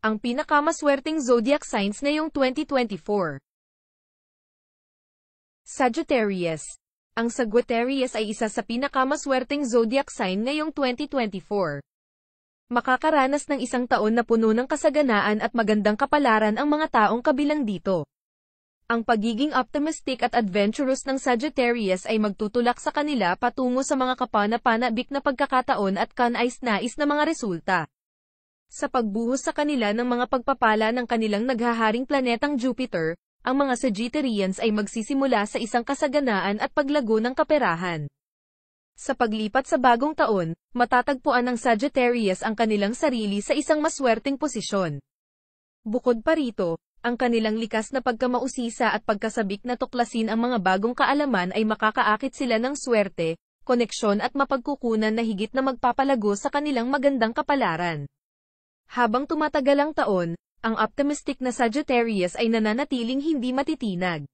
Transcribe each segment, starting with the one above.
Ang pinakamaswerteng zodiac signs ngayong 2024. Sagittarius. Ang Sagittarius ay isa sa pinakamaswerteng zodiac sign ngayong 2024. Makakaranas ng isang taon na puno ng kasaganaan at magandang kapalaran ang mga taong kabilang dito. Ang pagiging optimistic at adventurous ng Sagittarius ay magtutulak sa kanila patungo sa mga kapana-panabik na pagkakataon at kanais-nais na mga resulta. Sa pagbuhos sa kanila ng mga pagpapala ng kanilang naghaharing planetang Jupiter, ang mga Sagittarians ay magsisimula sa isang kasaganaan at paglago ng kaperahan. Sa paglipat sa bagong taon, matatagpuan ng Sagittarius ang kanilang sarili sa isang maswerteng posisyon. Bukod pa rito, ang kanilang likas na pagkamausisa at pagkasabik na tuklasin ang mga bagong kaalaman ay makakaakit sila ng swerte, koneksyon at mapagkukunan na higit na magpapalago sa kanilang magandang kapalaran. Habang tumatagal ang taon, ang optimistic na Sagittarius ay nananatiling hindi matitinag.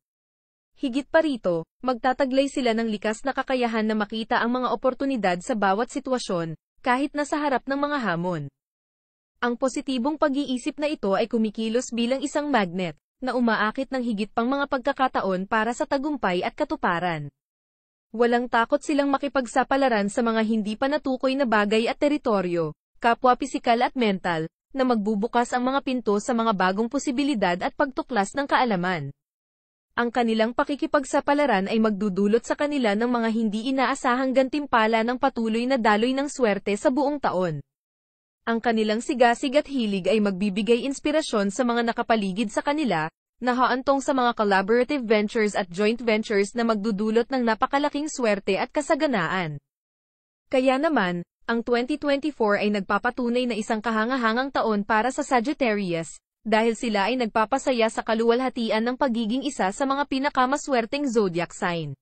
Higit pa rito, magtataglay sila ng likas na kakayahan na makita ang mga oportunidad sa bawat sitwasyon, kahit nasa harap ng mga hamon. Ang positibong pag-iisip na ito ay kumikilos bilang isang magnet, na umaakit ng higit pang mga pagkakataon para sa tagumpay at katuparan. Walang takot silang makipagsapalaran sa mga hindi pa natukoy na bagay at teritoryo, kapwa pisikal at mental, na magbubukas ang mga pinto sa mga bagong posibilidad at pagtuklas ng kaalaman. Ang kanilang pakikipagsapalaran ay magdudulot sa kanila ng mga hindi inaasahang gantimpala ng patuloy na daloy ng swerte sa buong taon. Ang kanilang sigasig at hilig ay magbibigay inspirasyon sa mga nakapaligid sa kanila, na haantong sa mga collaborative ventures at joint ventures na magdudulot ng napakalaking swerte at kasaganaan. Kaya naman, ang 2024 ay nagpapatunay na isang kahangahangang taon para sa Sagittarius, dahil sila ay nagpapasaya sa kaluwalhatian ng pagiging isa sa mga pinakamaswerteng zodiac sign.